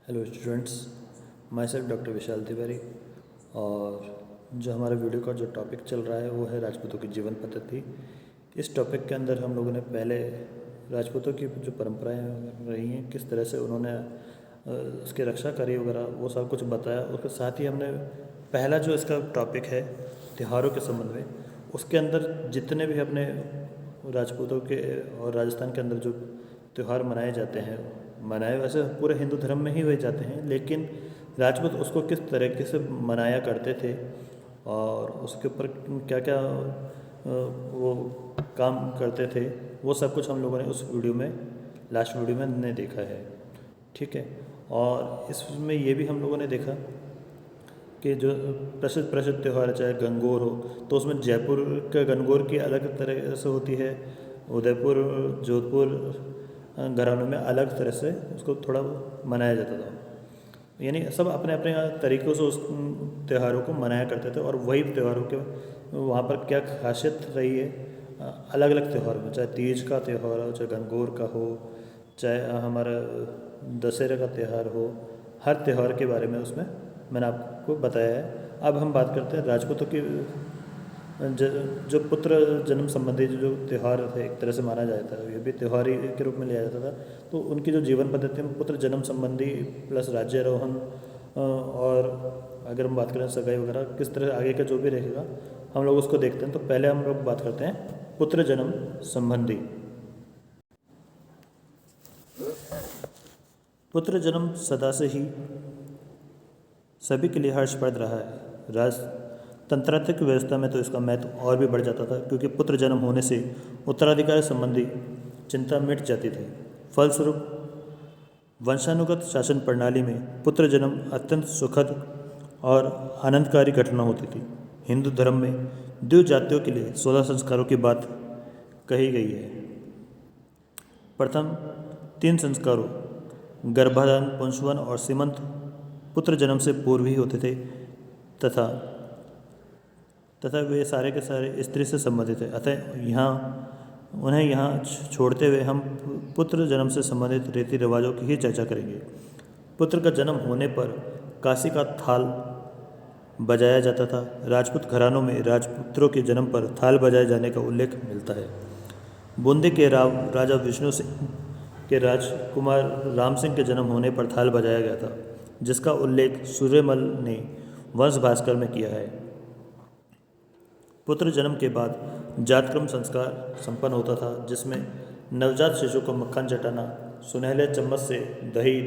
Hello students, myself doctor Vishal Tiwari. और जो हमारे वीडियो का जो टॉपिक चल रहा है वो है राजपूतों की जीवन पद्धति। इस टॉपिक के अंदर हम लोगों ने पहले राजपूतों की जो परंपराएं रही हैं, किस तरह से उन्होंने उसकी रक्षा करी वगैरह, वो सब कुछ बताया। उसके साथ ही हमने पहला जो इसका टॉपिक है त्योहारों के संबंध में, उसके अंदर जितने भी अपने राजपूतों के और राजस्थान के अंदर जो त्यौहार मनाए जाते हैं, मनाए वैसे पूरे हिंदू धर्म में ही हुए जाते हैं, लेकिन राजपूत उसको किस तरीके से मनाया करते थे और उसके ऊपर क्या क्या वो काम करते थे, वो सब कुछ हम लोगों ने उस वीडियो में, लास्ट वीडियो में हमने देखा है। ठीक है। और इसमें ये भी हम लोगों ने देखा कि जो प्रसिद्ध प्रसिद्ध त्यौहार चाहे गंगौर हो, तो उसमें जयपुर का गंगौर की अलग तरह से होती है, उदयपुर जोधपुर घरानों में अलग तरह से उसको थोड़ा मनाया जाता था। यानी सब अपने अपने तरीक़ों से उस त्योहारों को मनाया करते थे। और वही त्योहारों के वहाँ पर क्या खासियत रही है, अलग अलग त्यौहार में, चाहे तीज का त्यौहार हो, चाहे गंगौर का हो, चाहे हमारा दशहरा का त्यौहार हो, हर त्यौहार के बारे में उसमें मैंने आपको बताया है। अब हम बात करते हैं राजपूतों की जो पुत्र जन्म संबंधी जो त्यौहार थे, एक तरह से माना जाता है, ये भी त्यौहार ही के रूप में लिया जाता था। तो उनकी जो जीवन पद्धति में पुत्र जन्म संबंधी प्लस राज्यारोहण, और अगर हम बात करें सगाई वगैरह किस तरह आगे का जो भी रहेगा हम लोग उसको देखते हैं। तो पहले हम लोग बात करते हैं पुत्र जन्म संबंधी। पुत्र जन्म सदा से ही सभी के लिए हर्षप्रद रहा है। राजतंत्रात्मक व्यवस्था में तो इसका महत्व और भी बढ़ जाता था, क्योंकि पुत्र जन्म होने से उत्तराधिकार संबंधी चिंता मिट जाती थी। फलस्वरूप वंशानुगत शासन प्रणाली में पुत्र जन्म अत्यंत सुखद और आनंदकारी घटना होती थी। हिंदू धर्म में द्वि जातियों के लिए 16 संस्कारों की बात कही गई है। प्रथम 3 संस्कारों गर्भाधान, पुंसवन और सीमंत पुत्र जन्म से पूर्व ही होते थे तथा वे सारे के सारे स्त्री से संबंधित है। अतः उन्हें यहाँ छोड़ते हुए हम पुत्र जन्म से संबंधित रीति रिवाजों की ही चर्चा करेंगे। पुत्र का जन्म होने पर काशी का थाल बजाया जाता था। राजपूत घरानों में राजपुत्रों के जन्म पर थाल बजाए जाने का उल्लेख मिलता है। बूंदी के राजा विष्णु सिंह के राजकुमार राम सिंह के जन्म होने पर थाल बजाया गया था, जिसका उल्लेख सूर्यमल ने वंश भास्कर में किया है। पुत्र जन्म के बाद जातक्रम संस्कार संपन्न होता था, जिसमें नवजात शिशु को मक्खन चटाना, सुनहले चम्मच से दही,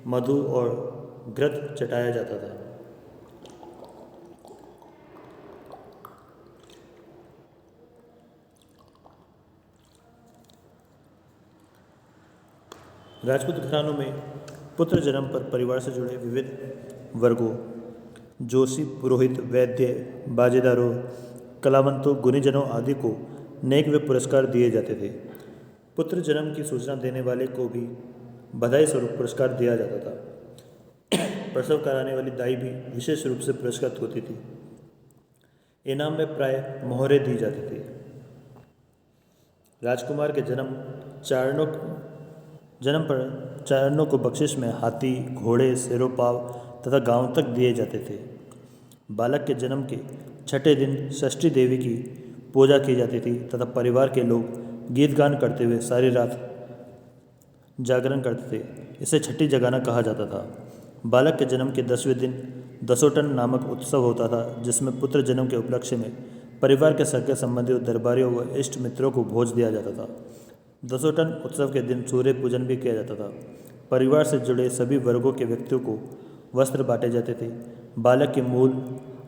मधु और घृत चटाया जाता था। राजपूत घरानों में पुत्र जन्म पर परिवार से जुड़े विविध वर्गों, जोशी, पुरोहित, वैद्य, बाजेदारों, कलावंतों, गुणीजनों आदि को नेक व पुरस्कार दिए जाते थे। पुत्र जन्म की सूचना देने वाले को भी बधाई स्वरूप पुरस्कार दिया जाता था। प्रसव कराने वाली दाई भी विशेष रूप से पुरस्कृत होती थी। इनाम में प्राय मोहरें दी जाती थी। राजकुमार के जन्म पर चारणों को बख्शिश में हाथी, घोड़े, शेरों पाव तथा गांव तक दिए जाते थे। बालक के जन्म के छठे दिन षष्ठी देवी की पूजा की जाती थी तथा परिवार के लोग गीत गान करते हुए सारी रात जागरण करते थे। इसे छठी जगाना कहा जाता था। बालक के जन्म के 10वें दिन दसोटन नामक उत्सव होता था, जिसमें पुत्र जन्म के उपलक्ष्य में परिवार के सगे संबंधियों, दरबारियों व इष्ट मित्रों को भोज दिया जाता था। दसोटन उत्सव के दिन सूर्य पूजन भी किया जाता था। परिवार से जुड़े सभी वर्गों के व्यक्तियों को वस्त्र बांटे जाते थे। बालक के मूल,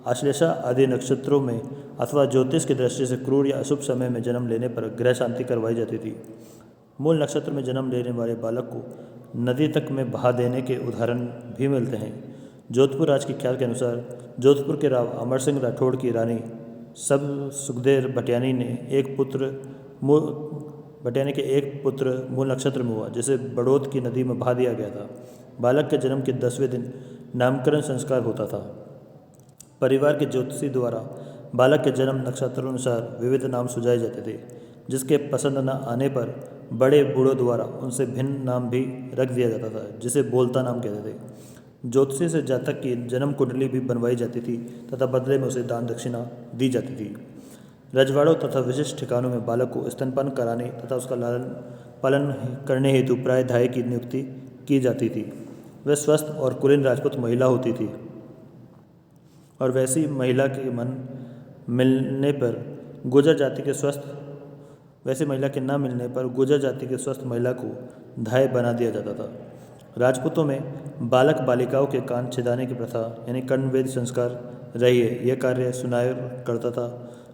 आश्लेषा आदि नक्षत्रों में अथवा ज्योतिष की दृष्टि से क्रूर या अशुभ समय में जन्म लेने पर ग्रह शांति करवाई जाती थी। मूल नक्षत्र में जन्म लेने वाले बालक को नदी तक में बहा देने के उदाहरण भी मिलते हैं। जोधपुर राज की ख्याल के अनुसार जोधपुर के राव अमर सिंह राठौड़ की रानी सब सुखदेव भटियानी के एक पुत्र मूल नक्षत्र में हुआ, जिसे बड़ौत की नदी में बहा दिया गया था। बालक के जन्म के 10वें दिन नामकरण संस्कार होता था। परिवार के ज्योतिषी द्वारा बालक के जन्म नक्षत्रानुसार विविध नाम सुझाए जाते थे, जिसके पसंद न आने पर बड़े बूढ़ों द्वारा उनसे भिन्न नाम भी रख दिया जाता था, जिसे बोलता नाम कहते थे। ज्योतिषी से जातक की जन्म कुंडली भी बनवाई जाती थी तथा बदले में उसे दान दक्षिणा दी जाती थी। रजवाड़ों तथा विशिष्ट ठिकानों में बालक को स्तनपान कराने तथा उसका लालन पालन करने हेतु प्रायधाय की नियुक्ति की जाती थी। वह स्वस्थ और कुलीन राजपूत महिला होती थी और वैसी महिला के मन मिलने पर गुर्जर जाति के स्वस्थ वैसी महिला के न मिलने पर गुर्जर जाति के स्वस्थ महिला को धाय बना दिया जाता था। राजपूतों में बालक बालिकाओं के कान छिदाने की प्रथा यानी कर्णवेद संस्कार रही है। यह कार्य सुनायर करता था,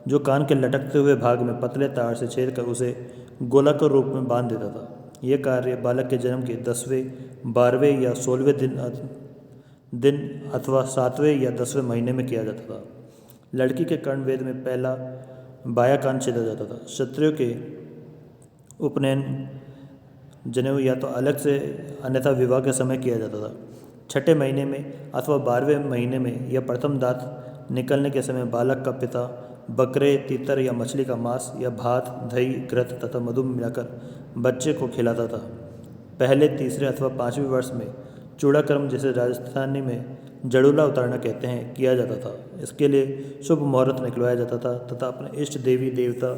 जो कान के लटकते हुए भाग में पतले तार से छेद कर उसे गोलाकार रूप में बांध देता था। यह कार्य बालक के जन्म के 10वें, 12वें या 16वें दिन अथवा 7वें या 10वें महीने में किया जाता था। लड़की के कर्णवेद में पहला बाया कान छेदा जाता था। क्षत्रियों के उपनयन जनेऊ या तो अलग से अन्यथा विवाह के समय किया जाता था। छठे महीने में अथवा 12वें महीने में या प्रथम दांत निकलने के समय बालक का पिता बकरे, तीतर या मछली का मांस या भात, दही, घृत तथा मधु मिलाकर बच्चे को खिलाता था। पहले, तीसरे अथवा 5वें वर्ष में चूड़ाकर्म, जिसे राजस्थानी में जड़ूला उतारना कहते हैं, किया जाता था। इसके लिए शुभ मुहूर्त निकलवाया जाता था तथा अपने इष्ट देवी देवता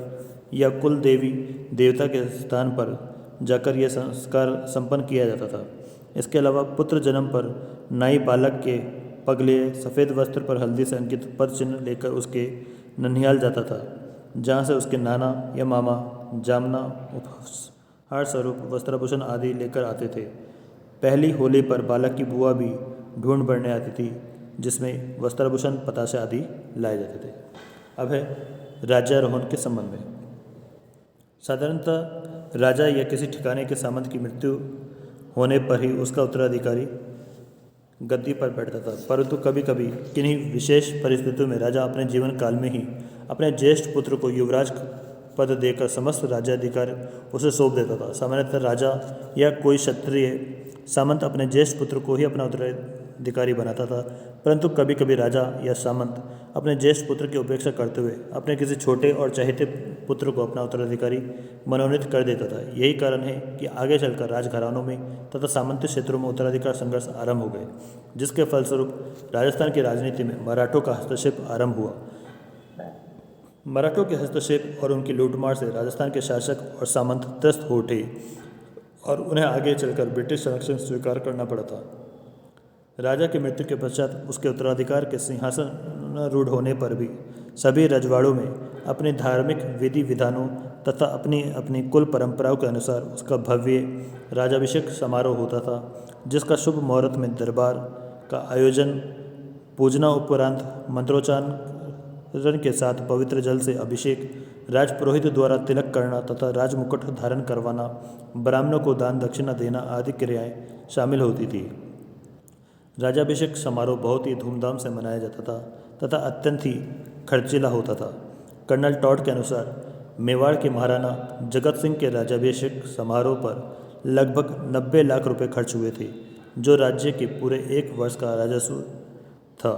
या कुल देवी देवता के स्थान पर जाकर यह संस्कार संपन्न किया जाता था। इसके अलावा पुत्र जन्म पर नाई बालक के पगले सफ़ेद वस्त्र पर हल्दी से अंकित पद चिन्ह लेकर उसके ननिहाल जाता था, जहाँ से उसके नाना या मामा जामना उपहार स्वरूप वस्त्राभूषण आदि लेकर आते थे। पहली होली पर बालक की बुआ भी ढूंढ बढ़ने आती थी, जिसमें वस्त्राभूषण, पतासे आदि लाए जाते थे। अब है राज्यारोहण के संबंध में। साधारणतः राजा या किसी ठिकाने के सामंत की मृत्यु होने पर ही उसका उत्तराधिकारी गद्दी पर बैठता था, परंतु कभी कभी किन्हीं विशेष परिस्थितियों में राजा अपने जीवन काल में ही अपने ज्येष्ठ पुत्र को युवराज पद देकर समस्त राज्याधिकार उसे सौंप देता था। सामान्यतः राजा या कोई क्षत्रिय सामंत अपने ज्येष्ठ पुत्र को ही अपना उत्तराधिकारी बनाता था, परंतु कभी कभी राजा या सामंत अपने ज्येष्ठ पुत्र की उपेक्षा करते हुए अपने किसी छोटे और चहेते पुत्र को अपना उत्तराधिकारी मनोनीत कर देता था। यही कारण है कि आगे चलकर राजघरानों में तथा सामंती क्षेत्रों में उत्तराधिकार संघर्ष आरंभ हो गए, जिसके फलस्वरूप राजस्थान की राजनीति में मराठों का हस्तक्षेप आरंभ हुआ। मराठों के हस्तक्षेप और उनकी लूटमार से राजस्थान के शासक और सामंत त्रस्त हो उठे और उन्हें आगे चलकर ब्रिटिश संरक्षण स्वीकार करना पड़ा था। राजा की मृत्यु के पश्चात उसके उत्तराधिकार के सिंहासन रूढ़ होने पर भी सभी रजवाड़ों में अपने धार्मिक विधि विधानों तथा अपनी अपनी कुल परंपराओं के अनुसार उसका भव्य राजाभिषेक समारोह होता था, जिसका शुभ मुहूर्त में दरबार का आयोजन, पूजना उपरांत मंत्रोच्चारण के साथ पवित्र जल से अभिषेक, राजपुरोहित द्वारा तिलक करना तथा राजमुकुट धारण करवाना, ब्राह्मणों को दान दक्षिणा देना आदि क्रियाएं शामिल होती थी। राजाभिषेक समारोह बहुत ही धूमधाम से मनाया जाता था तथा अत्यंत ही खर्चीला होता था। कर्नल टॉड के अनुसार मेवाड़ के महाराणा जगत सिंह के राज्याभिषेक समारोह पर लगभग 90 लाख रुपए खर्च हुए थे, जो राज्य के पूरे एक वर्ष का राजस्व था।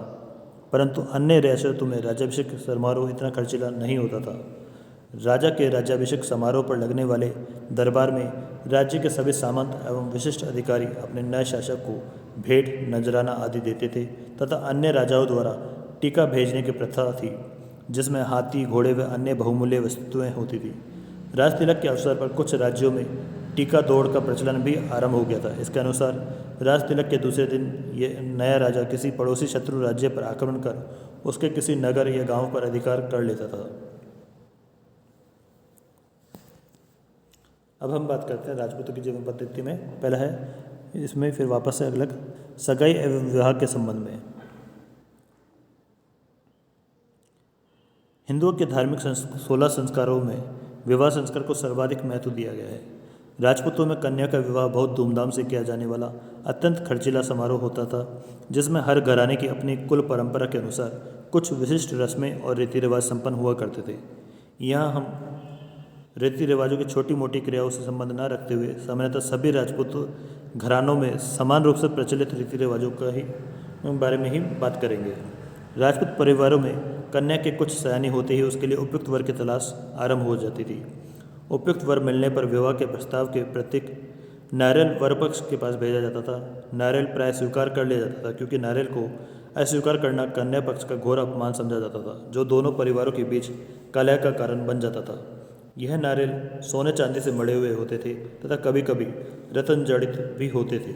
परंतु अन्य रियासतों में राज्याभिषेक समारोह इतना खर्चीला नहीं होता था। राजा के राज्याभिषेक समारोह पर लगने वाले दरबार में राज्य के सभी सामंत एवं विशिष्ट अधिकारी अपने नए शासक को भेंट, नजराना आदि देते थे तथा अन्य राजाओं द्वारा टीका भेजने की प्रथा थी, जिसमें हाथी, घोड़े व अन्य बहुमूल्य वस्तुएं होती थी। राज तिलक के अवसर पर कुछ राज्यों में टीका दौड़ का प्रचलन भी आरंभ हो गया था। इसके अनुसार राज तिलक के दूसरे दिन ये नया राजा किसी पड़ोसी शत्रु राज्य पर आक्रमण कर उसके किसी नगर या गांव पर अधिकार कर लेता था। अब हम बात करते हैं राजपूतों की जीवन पद्धति में। पहला है इसमें फिर वापस से अलग सगाई एवं विवाह के संबंध में। हिंदुओं के धार्मिक 16 संस्कारों में विवाह संस्कार को सर्वाधिक महत्व दिया गया है। राजपूतों में कन्या का विवाह बहुत धूमधाम से किया जाने वाला अत्यंत खर्चीला समारोह होता था, जिसमें हर घराने की अपनी कुल परंपरा के अनुसार कुछ विशिष्ट रस्में और रीति रिवाज संपन्न हुआ करते थे। यहाँ हम रीति रिवाजों की छोटी मोटी क्रियाओं से संबंध न रखते हुए सामान्यतः सभी राजपूत घरानों में समान रूप से प्रचलित रीति रिवाजों का ही बारे में ही बात करेंगे। राजपूत परिवारों में कन्या के कुछ सयानी होते ही उसके लिए उपयुक्त वर की तलाश आरंभ हो जाती थी। उपयुक्त वर मिलने पर विवाह के प्रस्ताव के प्रतीक नारियल वर पक्ष के पास भेजा जाता था। नारियल प्राय स्वीकार कर लिया जाता था, क्योंकि नारियल को अस्वीकार करना कन्या पक्ष का घोर अपमान समझा जाता था, जो दोनों परिवारों के बीच कलह का कारण बन जाता था। यह नारियल सोने चांदी से मढ़े हुए होते थे तथा कभी कभी रत्न जड़ित भी होते थे।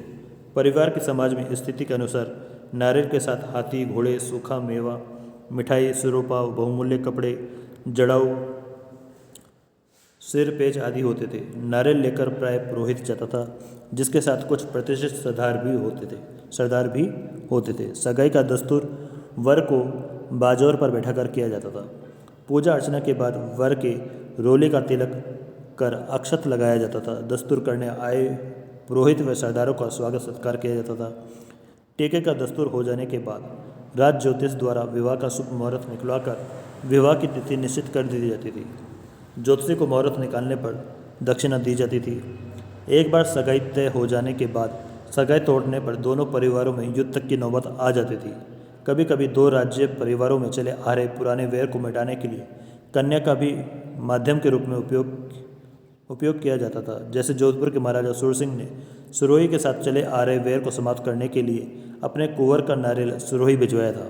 परिवार की समाज में स्थिति के अनुसार नारियल के साथ हाथी, घोड़े, सूखा मेवा, मिठाई, सिरोपा, बहुमूल्य कपड़े, जड़ाऊ, सिर पेच आदि होते थे। नारियल लेकर प्राय पुरोहित जाता था, जिसके साथ कुछ प्रतिष्ठित सरदार भी होते थे। सगाई का दस्तूर वर को बाजौर पर बैठाकर किया जाता था। पूजा अर्चना के बाद वर के रोले का तिलक कर अक्षत लगाया जाता था। दस्तूर करने आए पुरोहित व सरदारों का स्वागत सत्कार किया जाता था। टीके का दस्तूर हो जाने के बाद राज ज्योतिष द्वारा विवाह का शुभ मुहूर्त निकलवाकर विवाह की तिथि निश्चित कर दी जाती थी। ज्योतिषी को मुहूर्त निकालने पर दक्षिणा दी जाती थी। एक बार सगाई तय हो जाने के बाद सगाई तोड़ने पर दोनों परिवारों में युद्ध तक की नौबत आ जाती थी। कभी कभी दो राज्य परिवारों में चले आ रहे पुराने वैर को मिटाने के लिए कन्या का भी माध्यम के रूप में उपयोग किया जाता था। जैसे जोधपुर के महाराजा सुरसिंह ने सुरोही के साथ चले आ रहे वैर को समाप्त करने के लिए अपने कुंवर का नारियल सुरोही भिजवाया था।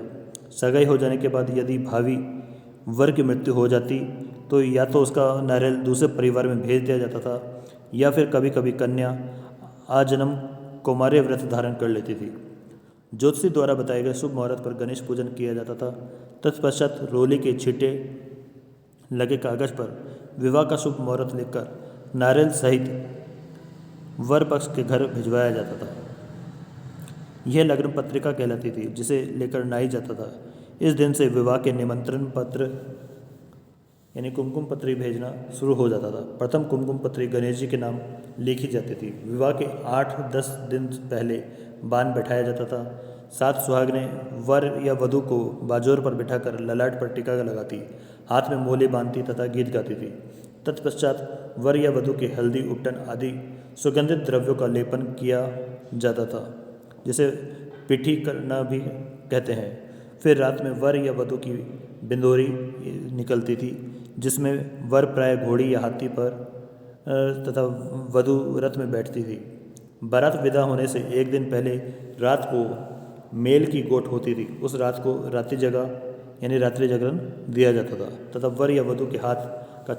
सगाई हो जाने के बाद यदि भावी वर की मृत्यु हो जाती तो या तो उसका नारियल दूसरे परिवार में भेज दिया जाता था, या फिर कभी कभी कन्या आजन्म कौमार्य व्रत धारण कर लेती थी। ज्योतिषी द्वारा बताए गए शुभ मुहूर्त पर गणेश पूजन किया जाता था। तत्पश्चात रोली के छींटे लगे कागज पर विवाह का शुभ मुहूर्त लिखकर नारियल सहित वर पक्ष के घर भिजवाया जाता था। यह लग्न पत्रिका कहलाती थी, जिसे लेकर नाई जाता था। इस दिन से विवाह के निमंत्रण पत्र यानी कुमकुम पत्री भेजना शुरू हो जाता था। प्रथम कुमकुम पत्री गणेश जी के नाम लिखी जाती थी। विवाह के 8-10 दिन पहले बान बैठाया जाता था। 7 सुहागनें वर या वधू को बाजोर पर बिठाकर ललाट पर टीका लगाती, हाथ में मोले बांधती तथा गीत गाती थी। तत्पश्चात वर या वधू के हल्दी, उपटन आदि सुगंधित द्रव्यों का लेपन किया जाता था, जिसे पिठी करना भी कहते हैं। फिर रात में वर या वधू की बिंदोरी निकलती थी, जिसमें वर प्राय घोड़ी या हाथी पर तथा वधू रथ में बैठती थी। बारात विदा होने से एक दिन पहले रात को मेल की गोट होती थी। उस रात को रात्रि जागरण दिया जाता था तथा वर या वधू के हाथ का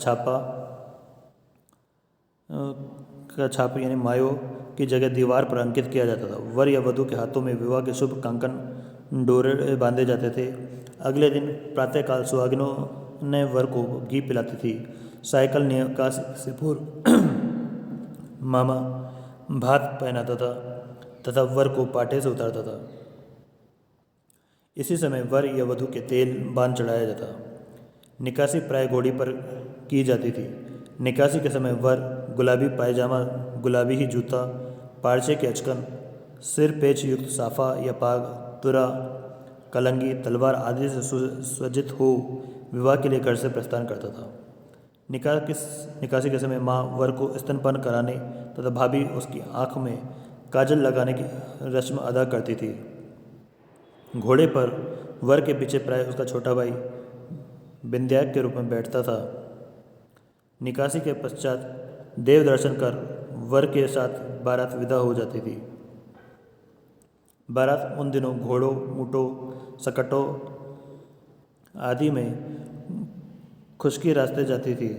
छाप यानी मायो की जगह दीवार पर अंकित किया जाता था। वर या वधू के हाथों में विवाह के शुभ कंकन डोरे बांधे जाते थे। अगले दिन प्रातःकाल सुहागिनों ने वर को घी पिलाती थी। साइकिल निकास से पूर्व मामा भात पहनाता था तथा वर को पाटे से उतारता था। इसी समय वर या वधू के तेल बांध चढ़ाया जाता। निकासी प्राय घोड़ी पर की जाती थी। निकासी के समय वर गुलाबी पायजामा, गुलाबी ही जूता, पारचे के अचकन, सिर पेच युक्त साफा या पाग, तुरा, कलंगी, तलवार आदि से सुसज्जित हो विवाह के लिए घर से प्रस्थान करता था। निकासी के समय माँ वर को स्तनपान कराने तथा भाभी उसकी आँख में काजल लगाने की रस्म अदा करती थी। घोड़े पर वर के पीछे प्राय उसका छोटा भाई बिंद्याक के रूप में बैठता था। निकासी के पश्चात देव दर्शन कर वर के साथ बारात विदा हो जाती थी। बारात उन दिनों घोड़ों, ऊँटों, सकटों आदि में खुश्की रास्ते जाती थी।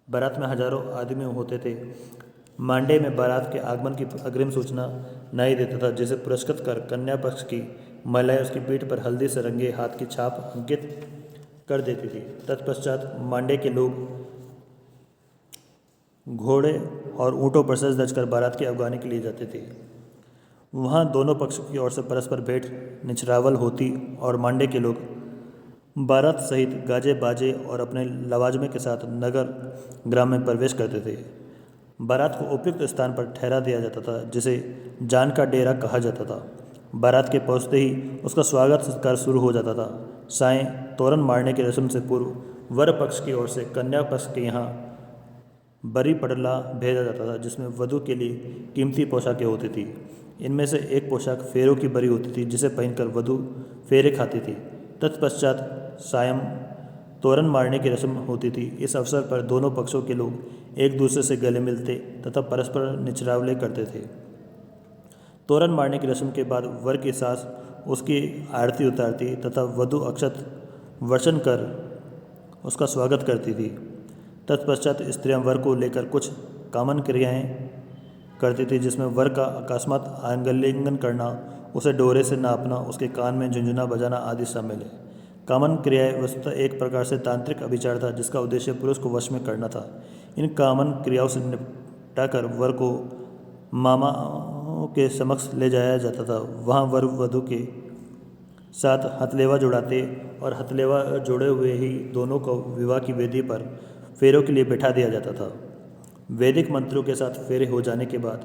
बारात में हजारों आदमी होते थे। मांडे में बारात के आगमन की अग्रिम सूचना नाई देता था, जिसे पुरस्कृत कर कन्या पक्ष की महिलाएं उसकी पीठ पर हल्दी से रंगे हाथ की छाप अंकित कर देती थी। तत्पश्चात मांडे के लोग घोड़े और ऊँटों पर सज धज कर बारात की अगवानी के लिए जाते थे। वहाँ दोनों पक्षों की ओर से परस्पर भेंट निछरावल होती और मांडे के लोग बारात सहित गाजे बाजे और अपने लवाजमे के साथ नगर ग्राम में प्रवेश करते थे। बारात को उपयुक्त स्थान पर ठहरा दिया जाता था, जिसे जान का डेरा कहा जाता था। बारात के पहुँचते ही उसका स्वागत सत्कार शुरू हो जाता था। साएं तोरण मारने की रस्म से पूर्व वर पक्ष की ओर से कन्या पक्ष के यहाँ बरी पड़ला भेजा जाता था, जिसमें वधू के लिए कीमती पोशाकें होती थी। इनमें से एक पोशाक फेरों की बरी होती थी, जिसे पहनकर वधू फेरे खाती थी। तत्पश्चात सायं तोरन मारने की रस्म होती थी। इस अवसर पर दोनों पक्षों के लोग एक दूसरे से गले मिलते तथा परस्पर निचरावले करते थे। तोरन मारने की रस्म के बाद वर की सास उसकी आरती उतारती तथा वधू अक्षत वर्षण कर उसका स्वागत करती थी। तत्पश्चात स्त्रियां वर को लेकर कुछ कामन क्रियाएं करती थी, जिसमें वर का अकस्मात आलिंगन करना, उसे डोरे से नापना, उसके कान में झुंझुना बजाना आदि शामिल है। कामन क्रियाएं वस्तुतः एक प्रकार से तांत्रिक अभिचार था, जिसका उद्देश्य पुरुष को वश में करना था। इन कामन क्रियाओं से निपटाकर वर को मामा के समक्ष ले जाया जाता था। वहाँ वर वधू के साथ हथलेवा जोड़ाते और हथलेवा जोड़े हुए ही दोनों को विवाह की वेदी पर फेरों के लिए बैठा दिया जाता था। वैदिक मंत्रों के साथ फेरे हो जाने के बाद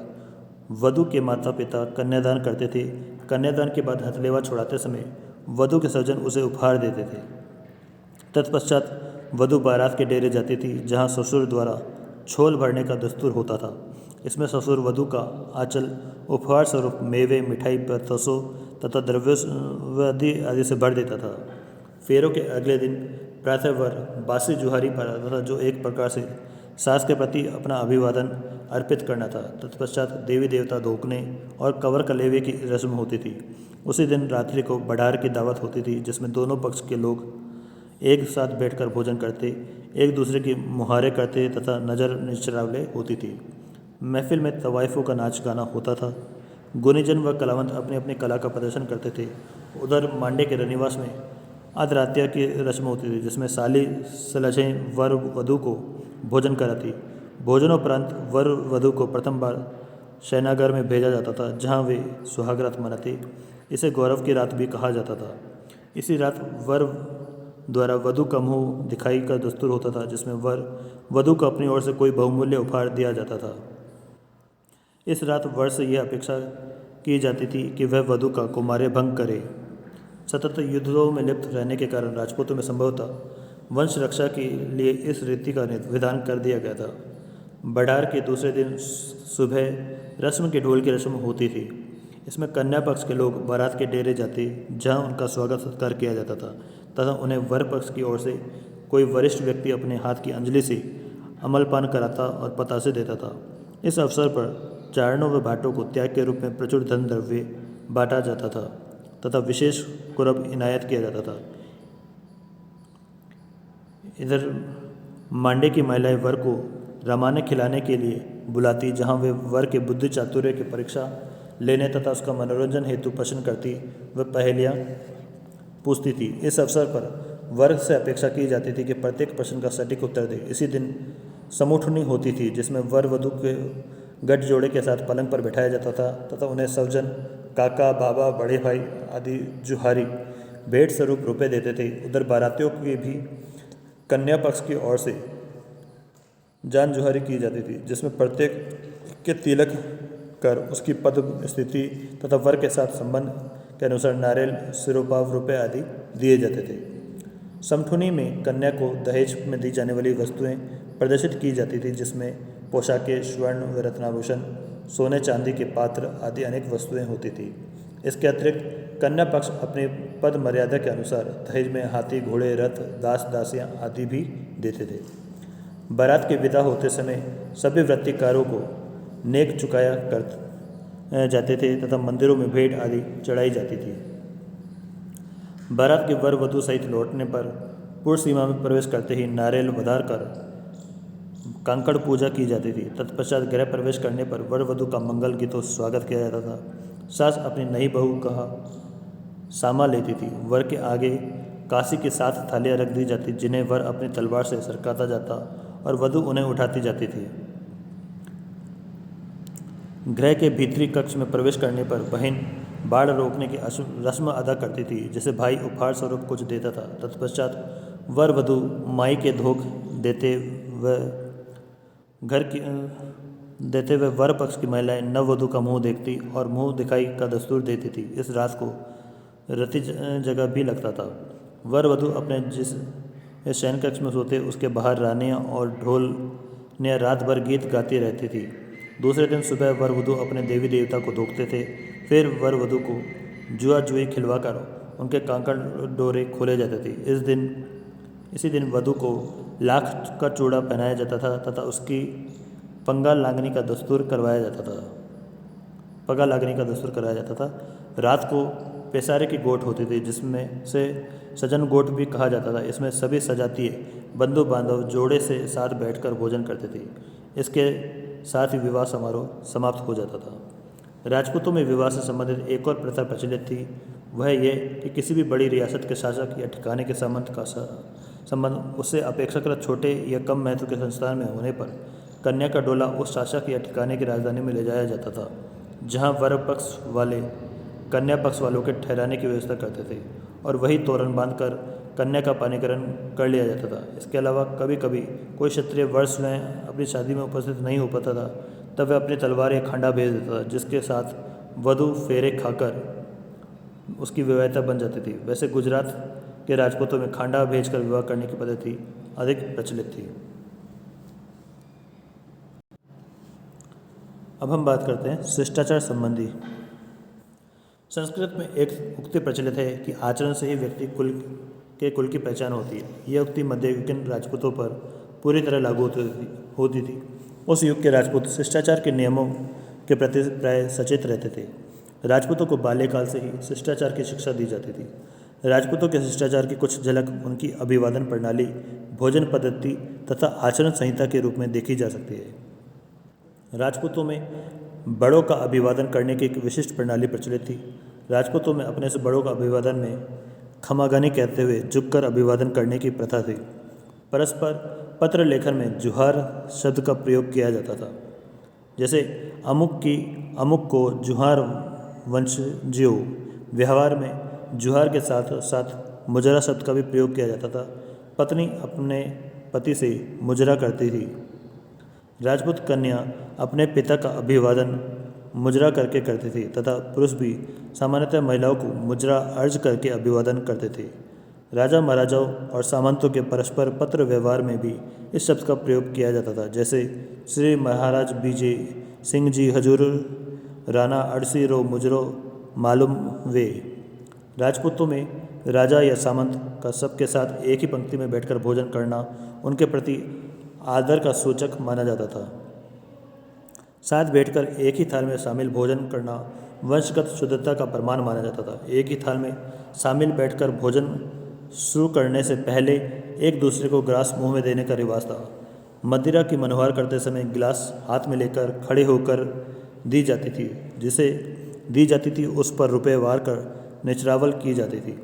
वधू के माता पिता कन्यादान करते थे। कन्यादान के बाद हथलेवा छोड़ाते समय वधू के स्वजन उसे उपहार देते थे। तत्पश्चात वधू बारात के डेरे जाती थी, जहाँ ससुर द्वारा छोल भरने का दस्तूर होता था। इसमें ससुर वधू का आंचल उपहार स्वरूप मेवे, मिठाई, बतसों तथा द्रव्य आदि से भर देता था। फेरों के अगले दिन प्रातः वर बासी जुहारी पर आता था, जो एक प्रकार से सास के प्रति अपना अभिवादन अर्पित करना था। तत्पश्चात देवी देवता धोकने और कवर कलेवे की रस्म होती थी। उसी दिन रात्रि को बड़ार की दावत होती थी, जिसमें दोनों पक्ष के लोग एक साथ बैठकर भोजन करते, एक दूसरे की मुहारे करते तथा नज़र निचरावले होती थी। महफिल में तवाइफों का नाच गाना होता था। गुनीजन व कलावंत अपनी अपनी कला का प्रदर्शन करते थे। उधर मांडे के रनिवास में आद्रात्या की रस्म होती थी, जिसमें साली सलझें वर वधू को भोजन कराती। भोजनोपरांत वर वधू को प्रथम बार शयनागार में भेजा जाता था, जहाँ वे सुहागरात मनाते। इसे गौरव की रात भी कहा जाता था। इसी रात वर द्वारा वधू का मुँह दिखाई का दस्तूर होता था, जिसमें वर वधू को अपनी ओर से कोई बहुमूल्य उपहार दिया जाता था। इस रात वर से यह अपेक्षा की जाती थी कि वह वधू का कुमार्य भंग करे। सतत युद्धों में लिप्त रहने के कारण राजपूतों में संभवतः वंश रक्षा के लिए इस रीति का विधान कर दिया गया था। बड़ार के दूसरे दिन सुबह रस्म के ढोल की रस्म होती थी। इसमें कन्या पक्ष के लोग बारात के डेरे जाते, जहां उनका स्वागत सत्कार किया जाता था तथा उन्हें वर पक्ष की ओर से कोई वरिष्ठ व्यक्ति अपने हाथ की अंजलि से अमलपान कराता और पतासे देता था। इस अवसर पर चारणों व भाटों को त्याग के रूप में प्रचुर धन द्रव्य बांटा जाता था तथा विशेष कुरब इनायत किया जाता था। इधर मांडे की महिलाएं वर को रमाने खिलाने के लिए बुलाती, जहां वे वर के बुद्धि चातुर्य की परीक्षा लेने तथा उसका मनोरंजन हेतु प्रश्न करती व पहेलियां पूछती थी। इस अवसर पर वर से अपेक्षा की जाती थी कि प्रत्येक प्रश्न का सटीक उत्तर दे। इसी दिन समूठनी होती थी, जिसमें वर वधू के गठजोड़े के साथ पलंग पर बैठाया जाता था तथा उन्हें स्वजन काका, बाबा, बड़े भाई आदि जुहारी भेंट स्वरूप रुपये देते थे। उधर बारातियों की भी कन्या पक्ष की ओर से जान जुहारी की जाती थी, जिसमें प्रत्येक के तिलक कर उसकी पद स्थिति तथा वर के साथ संबंध के अनुसार नारियल, सिरोपाव, रुपये आदि दिए जाते थे। समठुनी में कन्या को दहेज में दी जाने वाली वस्तुएं प्रदर्शित की जाती थी, जिसमें पोशाकें, स्वर्ण व रत्नाभूषण, सोने चांदी के पात्र आदि अनेक वस्तुएं होती थी। इसके अतिरिक्त कन्या पक्ष अपने पद मर्यादा के अनुसार दहेज में हाथी, घोड़े, रथ, दास दासियां आदि भी देते थे। बारात के विदा होते समय सभी वृत्तिकारों को नेक चुकाया कर जाते थे तथा मंदिरों में भेंट आदि चढ़ाई जाती थी। बारात के वर वधू सहित लौटने पर पूर्व सीमा में प्रवेश करते ही नारियल वधार कर कांकड़ पूजा की जाती थी। तत्पश्चात गृह प्रवेश करने पर वर वधू का मंगल गीतों से स्वागत किया जाता था। सास अपनी नई बहू का सामा लेती थी। वर के आगे काशी की 7 थालियां रख दी जाती, जिन्हें वर अपनी तलवार से सरकाता जाता और वधू उन्हें उठाती जाती थी। गृह के भीतरी कक्ष में प्रवेश करने पर बहन बाढ़ रोकने की रस्म अदा करती थी, जिसे भाई उपहार स्वरूप कुछ देता था। तत्पश्चात वर वधू माई के धोख देते हुए वर पक्ष की महिलाएं नववधू का मुंह देखती और मुंह दिखाई का दस्तूर देती थी। इस रात को रति जगह भी लगता था। वर वधू अपने जिस शयन कक्ष में सोते, उसके बाहर रानियां और ढोलनियां रात भर गीत गाती रहती थी। दूसरे दिन सुबह वर वधू अपने देवी देवता को धोखते थे। फिर वर वधू को जुआ जुई खिलवाकर उनके कांकड़ डोरे खोले जाते थे। इस दिन इसी दिन वधू को लाख का चूड़ा पहनाया जाता था तथा उसकी पंगा लागनी का दस्तूर करवाया जाता था। पगा लागनी का दस्तूर कराया जाता था। रात को पेशारे की गोट होती थी जिसमें से सजन गोट भी कहा जाता था। इसमें सभी सजातीय बंधु बांधव जोड़े से साथ बैठकर भोजन करते थे। इसके साथ ही विवाह समारोह समाप्त हो जाता था। राजपूतों में विवाह से संबंधित एक और प्रथा प्रचलित थी। वह यह कि किसी भी बड़ी रियासत के शासक या ठिकाने के संबंध उससे अपेक्षाकृत छोटे या कम महत्व के संस्थान में होने पर कन्या का डोला उस शासक या ठिकाने की राजधानी में ले जाया जाता था, जहां वर पक्ष वाले कन्या पक्ष वालों के ठहराने की व्यवस्था करते थे और वही तोरण बांधकर कन्या का पानीकरण कर लिया जाता था। इसके अलावा कभी कभी कोई क्षत्रिय वर्ष में अपनी शादी में उपस्थित नहीं हो पाता था, तब वह अपनी तलवार या खंडा भेज देता था, जिसके साथ वधू फेरे खाकर उसकी विवाहिता बन जाती थी। वैसे गुजरात के राजपूतों में खांडा भेजकर विवाह करने की पद्धति अधिक प्रचलित थी। अब हम बात करते हैं शिष्टाचार संबंधी। संस्कृत में एक उक्ति प्रचलित है कि आचरण से ही व्यक्ति कुल की पहचान होती है। यह उक्ति मध्ययुगीन राजपूतों पर पूरी तरह लागू होती थी। उस युग के राजपूत शिष्टाचार के नियमों के प्रति प्राय सचेत रहते थे। राजपूतों को बाल्यकाल से ही शिष्टाचार की शिक्षा दी जाती थी। राजपूतों के शिष्टाचार की कुछ झलक उनकी अभिवादन प्रणाली, भोजन पद्धति तथा आचरण संहिता के रूप में देखी जा सकती है। राजपूतों में बड़ों का अभिवादन करने की एक विशिष्ट प्रणाली प्रचलित थी। राजपूतों में अपने से बड़ों का अभिवादन में खमागानी कहते हुए झुककर अभिवादन करने की प्रथा थी। परस्पर पत्र लेखन में जुहार शब्द का प्रयोग किया जाता था। जैसे अमुक को जुहार वंशजियो। व्यवहार में जुहार के साथ साथ मुजरा शब्द का भी प्रयोग किया जाता था। पत्नी अपने पति से मुजरा करती थी। राजपूत कन्या अपने पिता का अभिवादन मुजरा करके करती थी तथा पुरुष भी सामान्यतः महिलाओं को मुजरा अर्ज करके अभिवादन करते थे। राजा महाराजाओं और सामंतों के परस्पर पत्र व्यवहार में भी इस शब्द का प्रयोग किया जाता था। जैसे श्री महाराज बीजे सिंह जी हजूर राना अड़सी रो मुजरो मालूम वे। राजपूतों में राजा या सामंत का सबके साथ एक ही पंक्ति में बैठकर भोजन करना उनके प्रति आदर का सूचक माना जाता था। साथ बैठकर एक ही थाल में शामिल भोजन करना वंशगत शुद्धता का प्रमाण माना जाता था। एक ही थाल में शामिल बैठकर भोजन शुरू करने से पहले एक दूसरे को गिलास मुंह में देने का रिवाज था। मदिरा की मनोहार करते समय गिलास हाथ में लेकर खड़े होकर दी जाती थी। जिसे दी जाती थी उस पर रुपये वार कर निचरावल की जाती थी।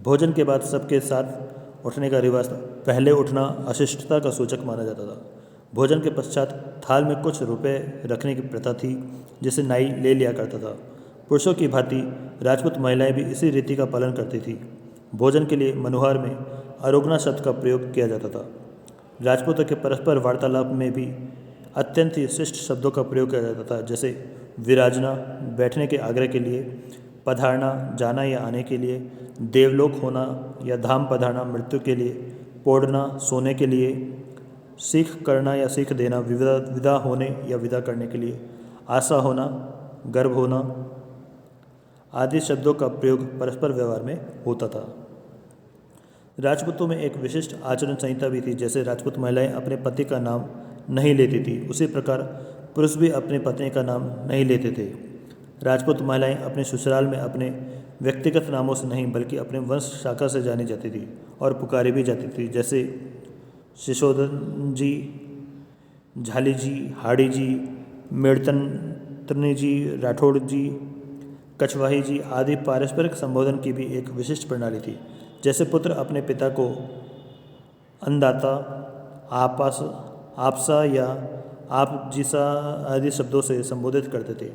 भोजन के बाद सबके साथ उठने का रिवाज था। पहले उठना अशिष्टता का सूचक माना जाता था। भोजन के पश्चात थाल में कुछ रुपए रखने की प्रथा थी, जिसे नाई ले लिया करता था। पुरुषों की भांति राजपूत महिलाएं भी इसी रीति का पालन करती थी। भोजन के लिए मनोहार में आरोगना शब्द का प्रयोग किया जाता था। राजपूतों के परस्पर वार्तालाप में भी अत्यंत ही शिष्ट शब्दों का प्रयोग किया जाता था। जैसे विराजना बैठने के आग्रह के लिए, पधारना जाना या आने के लिए, देवलोक होना या धाम पधारना मृत्यु के लिए, पोड़ना सोने के लिए, सीख करना या सीख देना विदा होने या विदा करने के लिए, आशा होना, गर्भ होना आदि शब्दों का प्रयोग परस्पर व्यवहार में होता था। राजपूतों में एक विशिष्ट आचरण संहिता भी थी। जैसे राजपूत महिलाएं अपने पति का नाम नहीं लेती थी, उसी प्रकार पुरुष भी अपने पत्नी का नाम नहीं लेते थे। राजपूत महिलाएं अपने ससुराल में अपने व्यक्तिगत नामों से नहीं बल्कि अपने वंश शाखा से जानी जाती थी और पुकारी भी जाती थी। जैसे शिशोधन जी, झाली जी, हाड़ी जी, मेड़तनी जी, राठौड़ जी, कछवाही जी आदि पारस्परिक संबोधन की भी एक विशिष्ट प्रणाली थी। जैसे पुत्र अपने पिता को अन्नदाता, आपसा या आप जीसा आदि शब्दों से संबोधित करते थे।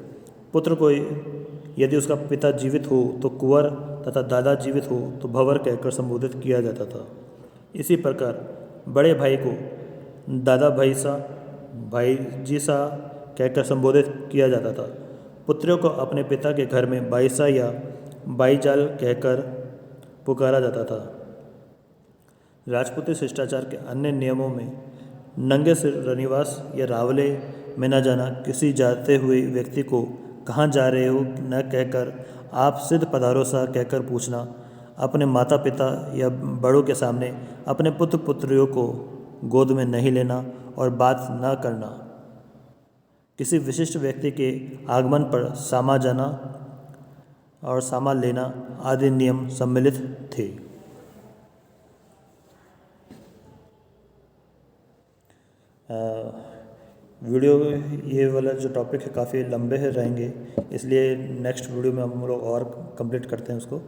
पुत्र को यदि उसका पिता जीवित हो तो कुंवर तथा दादा जीवित हो तो भंवर कहकर संबोधित किया जाता था। इसी प्रकार बड़े भाई को दादा भाई जीसा कहकर संबोधित किया जाता था। पुत्रों को अपने पिता के घर में बाईसा या बाईजाल कहकर पुकारा जाता था। राजपूती शिष्टाचार के अन्य नियमों में नंगे सिर रनिवास या रावले में न जाना, किसी जाते हुए व्यक्ति को कहाँ जा रहे हो न कहकर आप सिद्ध पधारो सा कहकर पूछना, अपने माता पिता या बड़ों के सामने अपने पुत्र पुत्रियों को गोद में नहीं लेना और बात न करना, किसी विशिष्ट व्यक्ति के आगमन पर सामा जाना और सामा लेना आदि नियम सम्मिलित थे। वीडियो ये वाला जो टॉपिक है काफ़ी लंबे रहेंगे, इसलिए नेक्स्ट वीडियो में हम लोग और कंप्लीट करते हैं उसको।